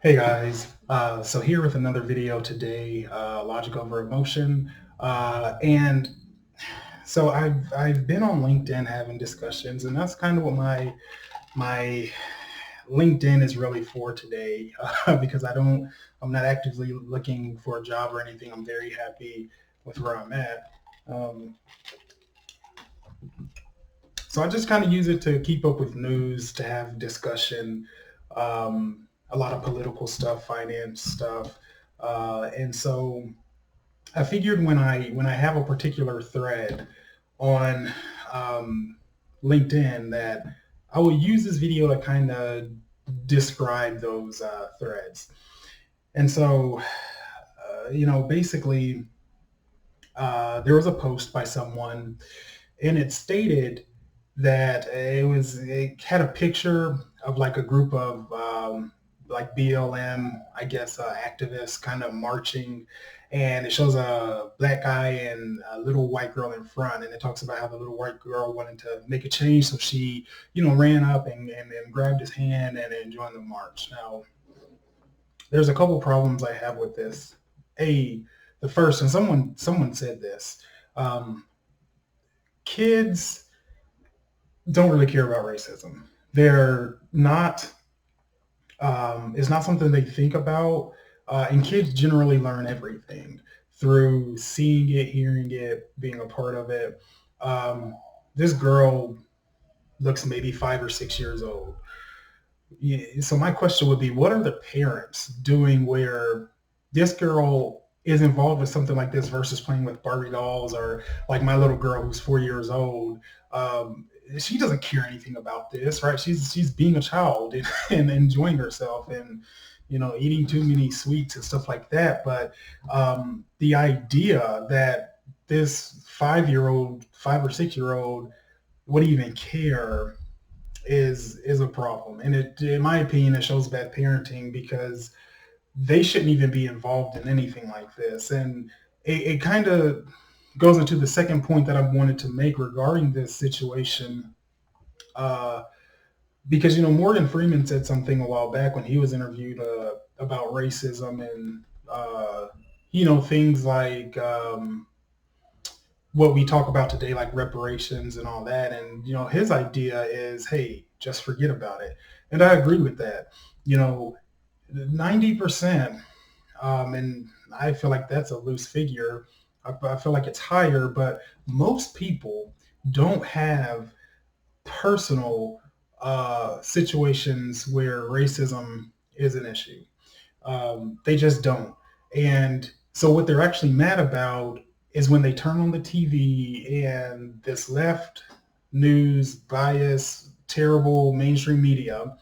Hey guys, so here with another video today, logic over emotion, and so I've been on LinkedIn having discussions, and that's kind of what my LinkedIn is really for today, because I'm not actively looking for a job or anything. I'm very happy with where I'm at. Um, so I just kind of use it to keep up with news, to have discussion, a lot of political stuff, finance stuff, and so I figured when I have a particular thread on um, LinkedIn that I will use this video to kind of describe those threads. And so, basically, there was a post by someone, and it stated that it had a picture of like a group of like BLM, I guess, activists kind of marching, and it shows a black guy and a little white girl in front, and it talks about how the little white girl wanted to make a change, so she, ran up and grabbed his hand and joined the march. Now, there's a couple problems I have with this. A, the first, and someone said this. Um, Kids don't really care about racism. They're not. It's not something they think about, and kids generally learn everything through seeing it, hearing it, being a part of it. Um, this girl looks maybe 5 or 6 years old. Yeah, so my question would be, what are the parents doing where this girl is involved with something like this versus playing with Barbie dolls, or like my little girl who's 4 years old? She doesn't care anything about this, right? She's being a child and enjoying herself and eating too many sweets and stuff like that. But the idea that this 5 or 6 year old would even care is a problem, and in my opinion, it shows bad parenting because they shouldn't even be involved in anything like this. And it kind of goes into the second point that I wanted to make regarding this situation, uh, because Morgan Freeman said something a while back when he was interviewed about racism and things like what we talk about today, like reparations and all that. And his idea is, hey, just forget about it. And I agree with that. 90%, and I feel like that's a loose figure. I feel like it's higher, but most people don't have personal situations where racism is an issue. They just don't. And so what they're actually mad about is when they turn on the TV and this left news bias, terrible mainstream media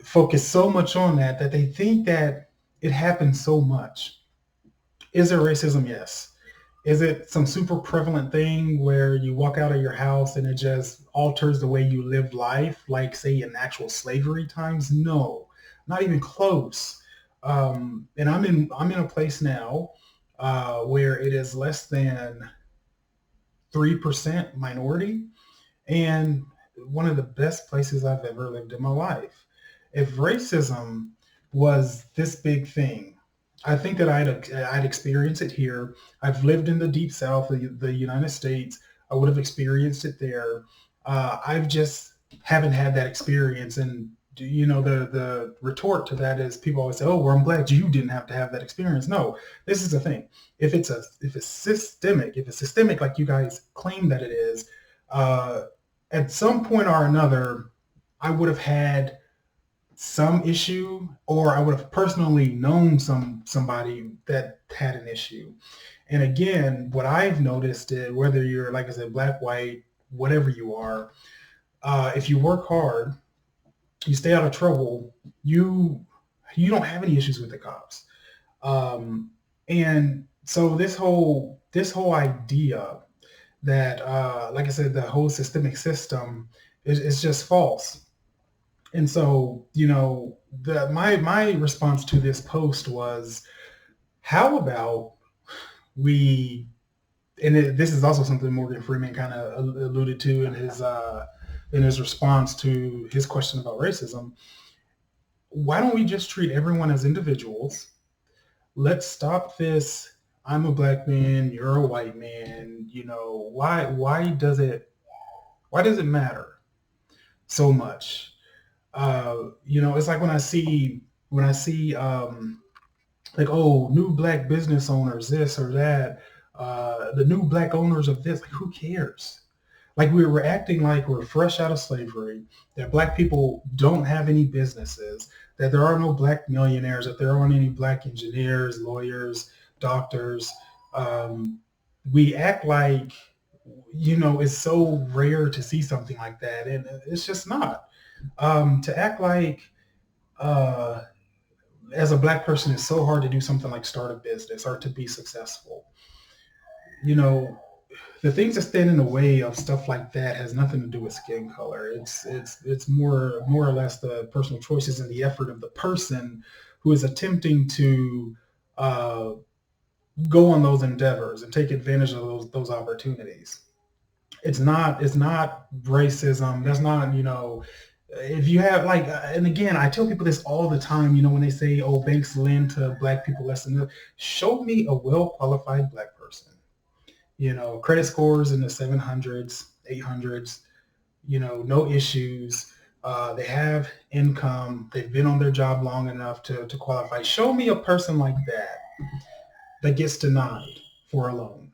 focus so much on that they think that it happens so much. Is there racism? Yes. Is it some super prevalent thing where you walk out of your house and it just alters the way you live life, like say in actual slavery times? No, not even close. And I'm in a place now where it is less than 3% minority, and one of the best places I've ever lived in my life. If racism was this big thing, I think that I'd experience it here. I've lived in the deep South, the United States. I would have experienced it there. I've just haven't had that experience. And the retort to that is people always say, "Oh, well, I'm glad you didn't have to have that experience." No, this is the thing. If it's systemic like you guys claim that it is, uh, at some point or another, I would have had some issue, or I would have personally known somebody that had an issue. And again, what I've noticed is whether you're, like I said, black, white, whatever you are, if you work hard, you stay out of trouble, you don't have any issues with the cops. And so this whole idea that, like I said, the whole systemic system is just false. And so, my response to this post was, how about we, this is also something Morgan Freeman kind of alluded to in his response to his question about racism. why don't we just treat everyone as individuals? Let's stop this. I'm a black man, you're a white man. Why does it matter so much? It's like when I see like, oh, new black business owners, this or that, the new black owners of this. Like, who cares? Like, we're acting like we're fresh out of slavery, that black people don't have any businesses, that there are no black millionaires, that there aren't any black engineers, lawyers, doctors. Um, we act like, it's so rare to see something like that, and it's just not. To act like, uh, as a black person, it's so hard to do something like start a business or to be successful. You know, the things that stand in the way of stuff like that has nothing to do with skin color. It's more or less the personal choices and the effort of the person who is attempting to uh, go on those endeavors and take advantage of those opportunities. It's not racism. That's not, if you have like, and again, I tell people this all the time. When they say, "Oh, banks lend to black people less than," show me a well qualified black person. Credit scores in the 700s, 800s. No issues. They have income. They've been on their job long enough to qualify. Show me a person like that gets denied for a loan.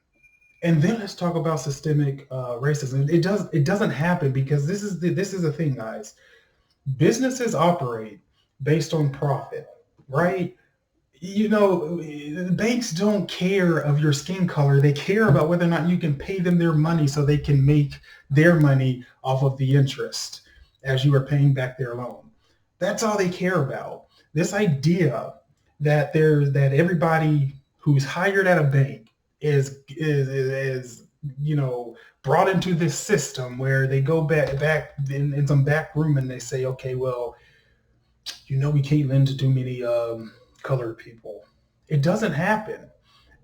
And then let's talk about systemic racism. It doesn't happen because this is the thing, guys. Businesses operate based on profit, right? Banks don't care of your skin color. They care about whether or not you can pay them their money so they can make their money off of the interest as you are paying back their loan. That's all they care about. This idea that everybody who's hired at a bank is brought into this system where they go back in some back room and they say, okay, well, we can't lend to too many colored people. It doesn't happen.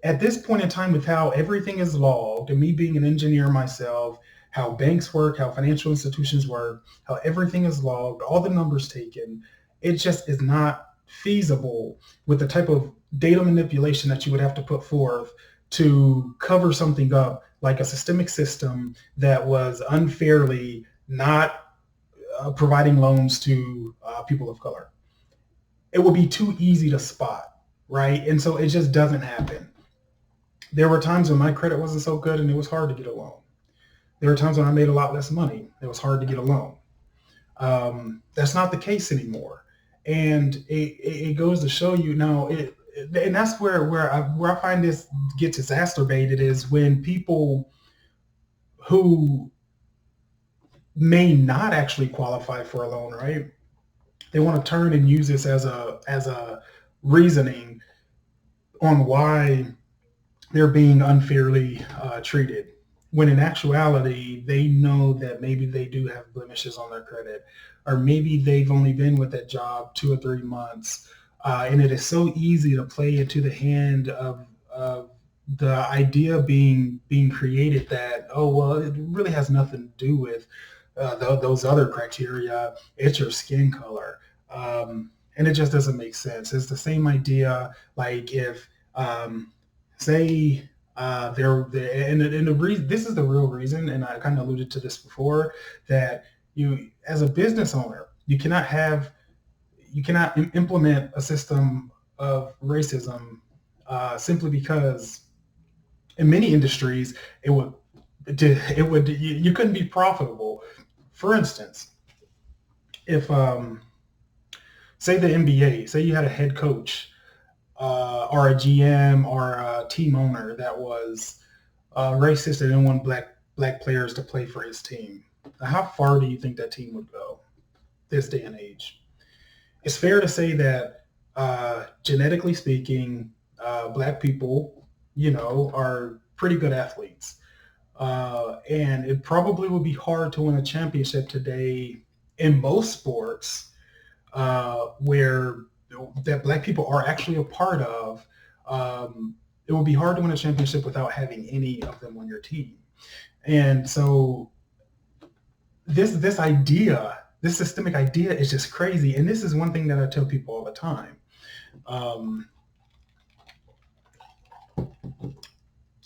At this point in time, with how everything is logged, and me being an engineer myself, how banks work, how financial institutions work, how everything is logged, all the numbers taken, it just is not feasible with the type of data manipulation that you would have to put forth to cover something up like a systemic system that was unfairly not providing loans to people of color. It will be too easy to spot, right? And so it just doesn't happen. There were times when my credit wasn't so good and it was hard to get a loan. There were times when I made a lot less money. It was hard to get a loan. That's not the case anymore. And it goes to show you now, and that's where I find this gets exacerbated is when people who may not actually qualify for a loan, right? They want to turn and use this as a reasoning on why they're being unfairly treated. When in actuality, they know that maybe they do have blemishes on their credit, or maybe they've only been with that job 2 or 3 months, and it is so easy to play into the hand of the idea being created that, oh well, it really has nothing to do with those other criteria. It's your skin color, and it just doesn't make sense. It's the same idea. Like if say and the reason, this is the real reason, and I kind of alluded to this before, that you as a business owner you cannot implement a system of racism simply because in many industries you couldn't be profitable. For instance, if say the NBA, say you had a head coach or a GM or a team owner that was racist and didn't want black players to play for his team. Now, how far do you think that team would go this day and age? It's fair to say that genetically speaking, black people, are pretty good athletes. And it probably would be hard to win a championship today in most sports where that black people are actually a part of. It will be hard to win a championship without having any of them on your team. And so this idea This systemic idea is just crazy. And this is one thing that I tell people all the time. Um,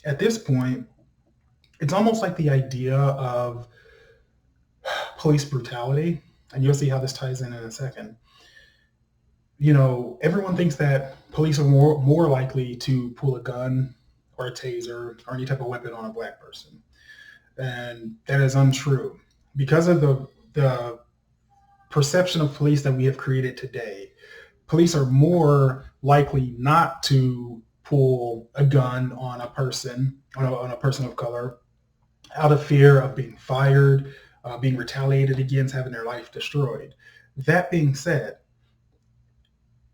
at this point, it's almost like the idea of police brutality, and you'll see how this ties in a second. Everyone thinks that police are more likely to pull a gun or a taser or any type of weapon on a black person. And that is untrue. Because of the perception of police that we have created today, police are more likely not to pull a gun on a person, on a person of color, out of fear of being fired, being retaliated against, having their life destroyed. That being said,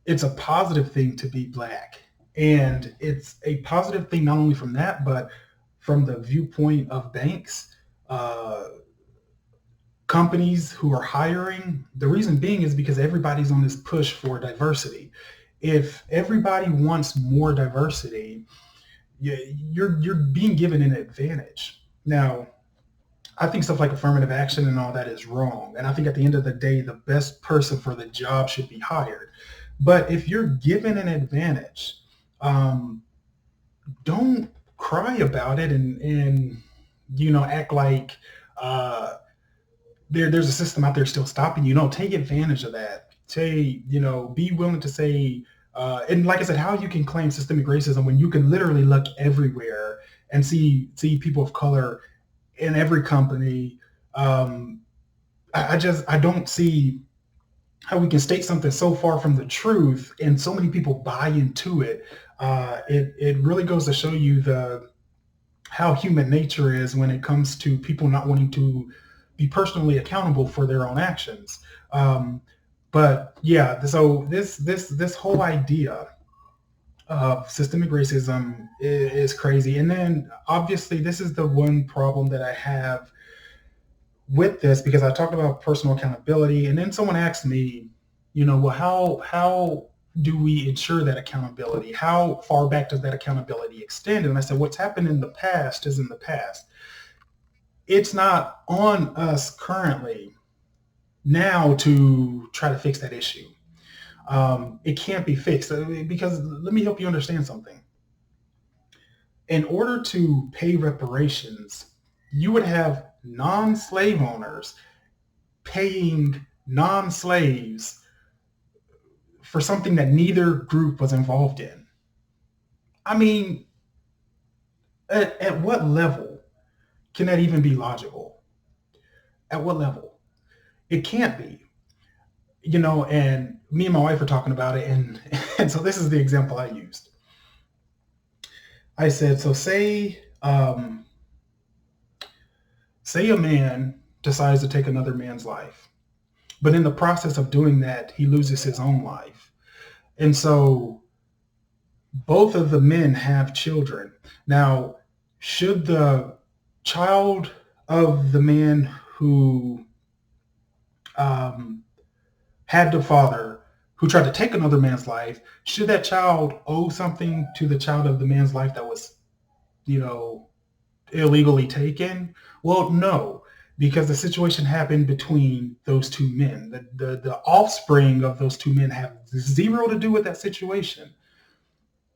it's a positive thing to be black. And it's a positive thing not only from that, but from the viewpoint of banks, uh, companies who are hiring. The reason being is because everybody's on this push for diversity. If everybody wants more diversity, you're being given an advantage. Now, I think stuff like affirmative action and all that is wrong. And I think at the end of the day, the best person for the job should be hired. But if you're given an advantage, um, don't cry about it and act like uh, there's a system out there still stopping you. No, take advantage of that. Say, be willing to say, and like I said, how you can claim systemic racism when you can literally look everywhere and see people of color in every company. Um, I don't see how we can state something so far from the truth and so many people buy into it. It really goes to show you the how human nature is when it comes to people not wanting to be personally accountable for their own actions. But yeah, so this whole idea of systemic racism is crazy. And then obviously this is the one problem that I have with this, because I talked about personal accountability, and then someone asked me, well, how do we ensure that accountability? How far back does that accountability extend? And I said, what's happened in the past is in the past. It's not on us currently now to try to fix that issue. It can't be fixed because let me help you understand something. In order to pay reparations, you would have non-slave owners paying non-slaves for something that neither group was involved in. I mean, at what level can that even be logical? At what level? It can't be. And me and my wife were talking about it, and, and so this is the example I used. I said, so say a man decides to take another man's life, but in the process of doing that, he loses his own life. And so both of the men have children. Now, should the child of the man who um, had the father who tried to take another man's life, should that child owe something to the child of the man's life that was, you know, illegally taken? Well, no, because the situation happened between those two men. The offspring of those two men have zero to do with that situation.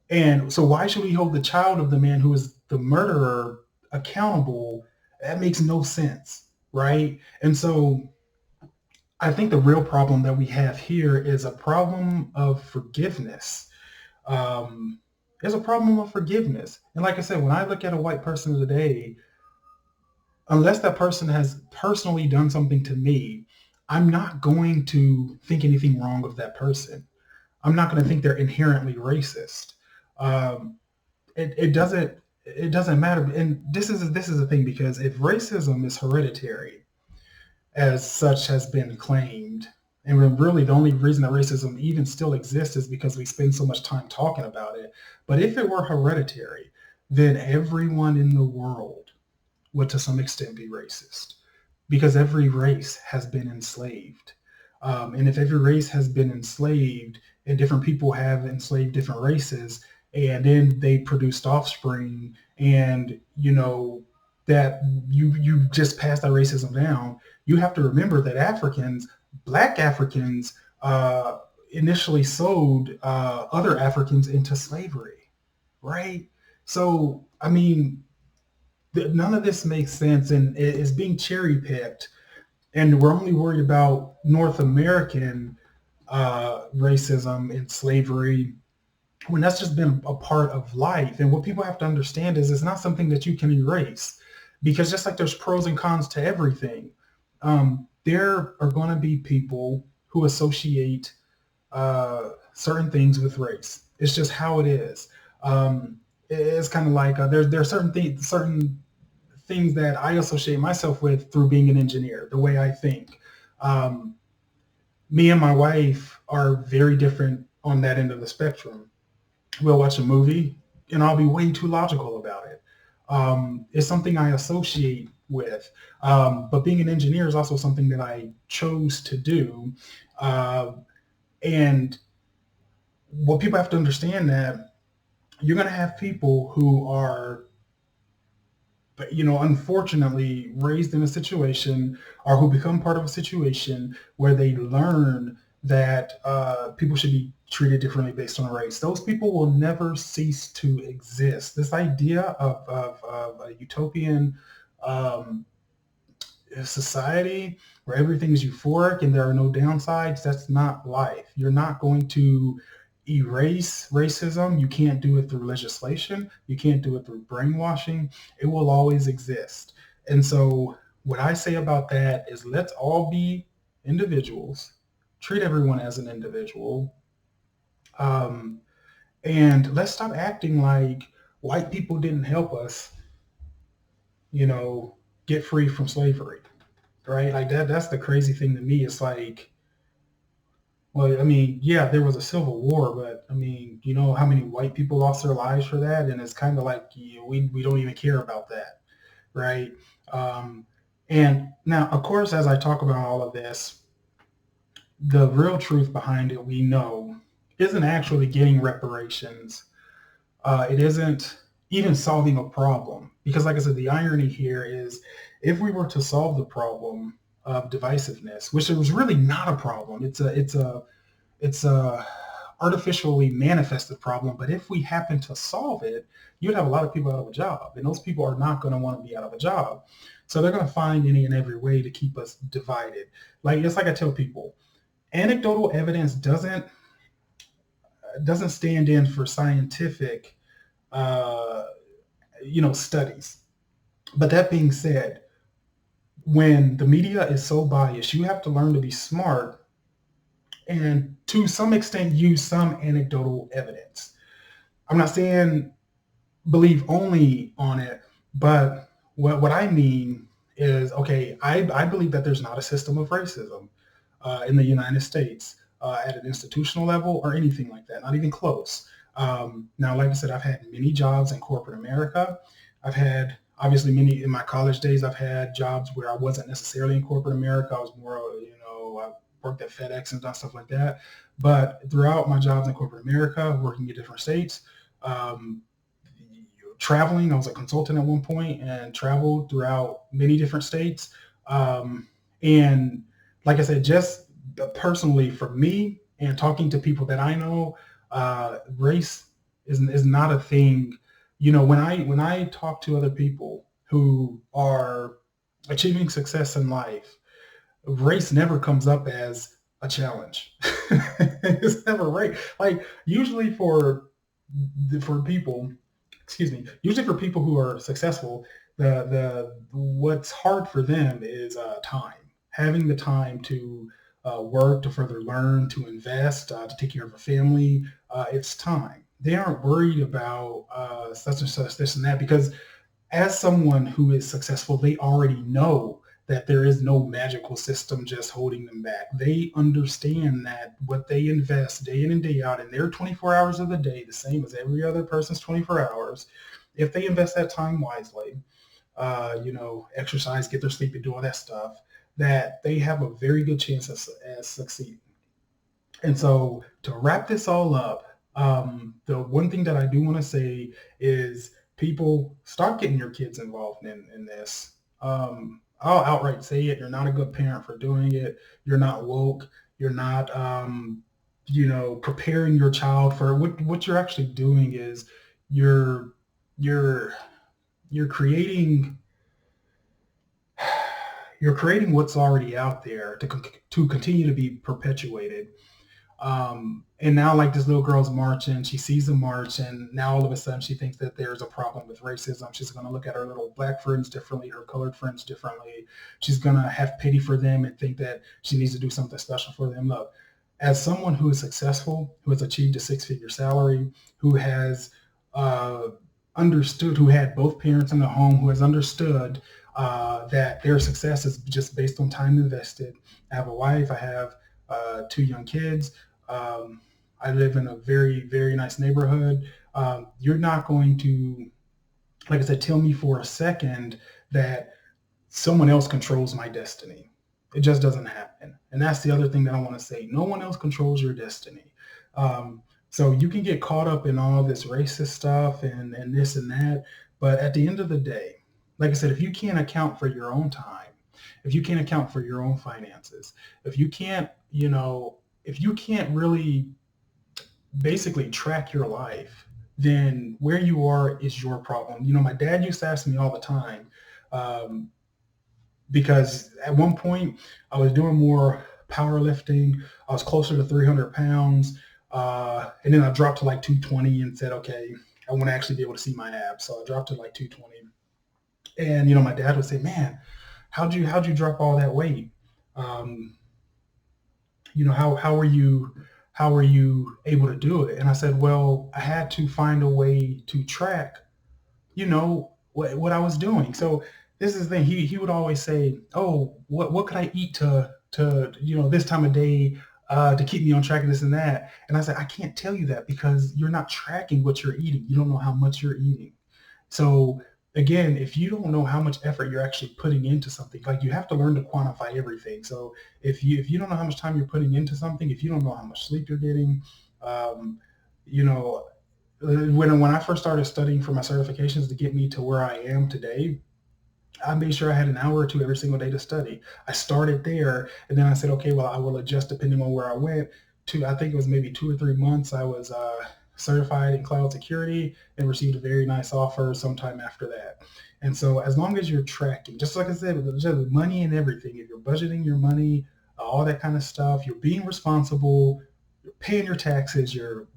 And so why should we hold the child of the man who is the murderer accountable? That makes no sense, right? And so I think the real problem that we have here is a problem of forgiveness. Um, there's a problem of forgiveness. And like I said, when I look at a white person today, unless that person has personally done something to me, I'm not going to think anything wrong of that person. I'm not going to think they're inherently racist. Um, it doesn't matter. And this is the thing, because if racism is hereditary, as such has been claimed, and really the only reason that racism even still exists is because we spend so much time talking about it. But if it were hereditary, then everyone in the world would to some extent be racist, because every race has been enslaved. And if every race has been enslaved and different people have enslaved different races, and then they produced offspring, and that you just pass that racism down, you have to remember that Black Africans, initially sold other Africans into slavery, right? So, I mean, none of this makes sense, and it's being cherry picked, and we're only worried about North American racism and slavery when that's just been a part of life. And what people have to understand is it's not something that you can erase, because just like there's pros and cons to everything, there are going to be people who associate certain things with race. It's just how it is. It's kind of like there are certain things that I associate myself with through being an engineer, the way I think. Um, Me and my wife are very different on that end of the spectrum. We'll watch a movie and I'll be way too logical about it. It's something I associate with. But being an engineer is also something that I chose to do. Uh, and what people have to understand that you're going to have people who are, unfortunately raised in a situation, or who become part of a situation where they learn that people should be treated differently based on race. Those people will never cease to exist. This idea of a utopian um, society where everything is euphoric and there are no downsides, that's not life. You're not going to erase racism. You can't do it through legislation. You can't do it through brainwashing. It will always exist. And so, what I say about that is let's all be individuals, treat everyone as an individual, um, and let's stop acting like white people didn't help us, you know, get free from slavery, right? Like that's the crazy thing to me. It's like, well, I mean, yeah, there was a civil war, but I mean, you know how many white people lost their lives for that? And it's kind of like, we don't even care about that, right? Um, and now, of course, as I talk about all of this, the real truth behind it, we know, isn't actually getting reparations. It isn't even solving a problem. Because, like I said, the irony here is if we were to solve the problem of divisiveness, which it was really not a problem, it's a artificially manifested problem. But if we happen to solve it, you'd have a lot of people out of a job, and those people are not going to want to be out of a job. So they're going to find any and every way to keep us divided. Like it's like I tell people, anecdotal evidence doesn't stand in for scientific, uh, studies. But that being said, when the media is so biased, you have to learn to be smart and to some extent use some anecdotal evidence. I'm not saying believe only on it, but what I mean is, okay, I believe that there's not a system of racism in the United States at an institutional level or anything like that, not even close. Now, like I said, I've had many jobs in corporate America. I've had obviously many in my college days. I've had jobs where I wasn't necessarily in corporate America. I was more, I worked at FedEx and done stuff like that. But throughout my jobs in corporate America, working in different states, um, traveling. I was a consultant at one point and traveled throughout many different states. And like I said, just personally for me and talking to people that I know, race is not a thing. When I talk to other people who are achieving success in life, race never comes up as a challenge. It's never right. Like usually for people, excuse me, usually for people who are successful, the what's hard for them is time, having the time to work, to further learn, to invest, to take care of a family. It's time. They aren't worried about such and such, this and that, because as someone who is successful, they already know that there is no magical system just holding them back. They understand that what they invest day in and day out in their 24 hours of the day, the same as every other person's 24 hours, if they invest that time wisely, exercise, get their sleep, and do all that stuff, that they have a very good chance at succeeding. And so to wrap this all up, the one thing that I do want to say is people start getting your kids involved in this. I'll outright say it. You're not a good parent for doing it. You're not woke. You're not, preparing your child for what you're actually doing is you're, you're, you're creating, you're creating what's already out there to continue to be perpetuated. And now, like, this little girl's marching, she sees the march, and now all of a sudden she thinks that there's a problem with racism. She's going to look at her little black friends differently, her colored friends differently. She's going to have pity for them and think that she needs to do something special for them. Look, as someone who is successful, who has achieved a six-figure salary, who has uh, understood, who had both parents in the home, who has understood that their success is just based on time invested. I have a wife, I have two young kids. um, I live in a very, very nice neighborhood. You're not going to, like I said, tell me for a second that someone else controls my destiny. It just doesn't happen. And that's the other thing that I want to say. No one else controls your destiny. Um, so you can get caught up in all this racist stuff and this and that. But at the end of the day, like I said, if you can't account for your own time, if you can't account for your own finances, if you can't, if you can't really basically track your life, then where you are is your problem. My dad used to ask me all the time, um, because at one point I was doing more powerlifting. I was closer to 300 pounds. And then I dropped to like 220 and said, okay, I want to actually be able to see my abs. So I dropped to like 220. And, my dad would say, man, how'd you drop all that weight? Um, how were you able to do it? And I said, well, I had to find a way to track, what I was doing. So this is the thing. He would always say, oh, what could I eat to this time of day to keep me on track of this and that. And I said, I can't tell you that because you're not tracking what you're eating. You don't know how much you're eating. So again, if you don't know how much effort you're actually putting into something, like, you have to learn to quantify everything. So if you don't know how much time you're putting into something, if you don't know how much sleep you're getting, um, you know, when I first started studying for my certifications to get me to where I am today, I made sure I had an hour or two every single day to study. I started there, and then I said, okay, well, I will adjust depending on where I went. To, I think it was maybe 2 or 3 months, I was certified in cloud security and received a very nice offer sometime after that. And so, as long as you're tracking, just like I said, with just money and everything, if you're budgeting your money, all that kind of stuff, you're being responsible, you're paying your taxes, you're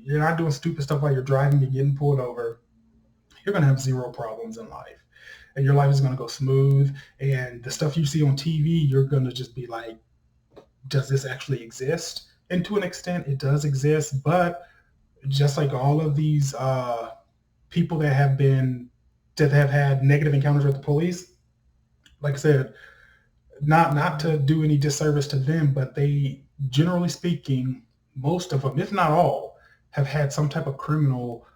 not doing stupid stuff while you're driving and getting pulled over, you're going to have zero problems in life. And your life is going to go smooth. And the stuff you see on TV, you're going to just be like, does this actually exist? And to an extent, it does exist. But just like all of these people that have had negative encounters with the police, like I said, not to do any disservice to them, but they, generally speaking, most of them, if not all, have had some type of criminal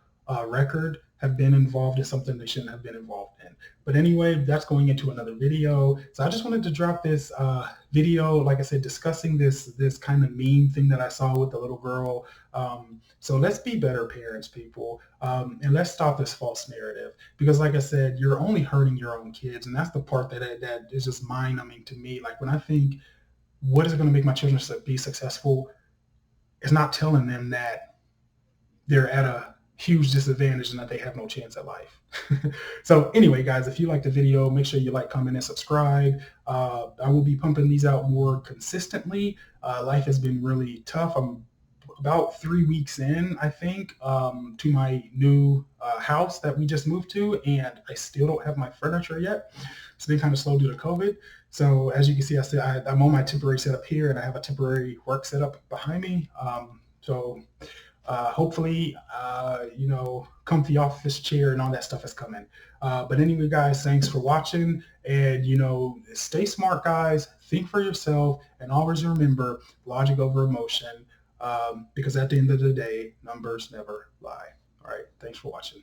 record, have been involved in something they shouldn't have been involved in. But anyway, that's going into another video. So I just wanted to drop this video, like I said, discussing this kind of meme thing that I saw with the little girl. So let's be better parents, people, and let's stop this false narrative. Because, like I said, you're only hurting your own kids, and that's the part that is just mind-numbing to me. Like, when I think, what is going to make my children be successful? It's not telling them that they're at a huge disadvantage and that they have no chance at life. So anyway, guys, if you like the video, make sure you like, comment, and subscribe. I will be pumping these out more consistently. Life has been really tough. I'm about 3 weeks in, I think, to my new house that we just moved to, and I still don't have my furniture yet. It's been kind of slow due to COVID. So as you can see, I'm on my temporary setup here, and I have a temporary work setup behind me. So hopefully, comfy office chair and all that stuff is coming. But anyway, guys, thanks for watching. And, stay smart, guys. Think for yourself. And always remember, logic over emotion. Because at the end of the day, numbers never lie. All right. Thanks for watching.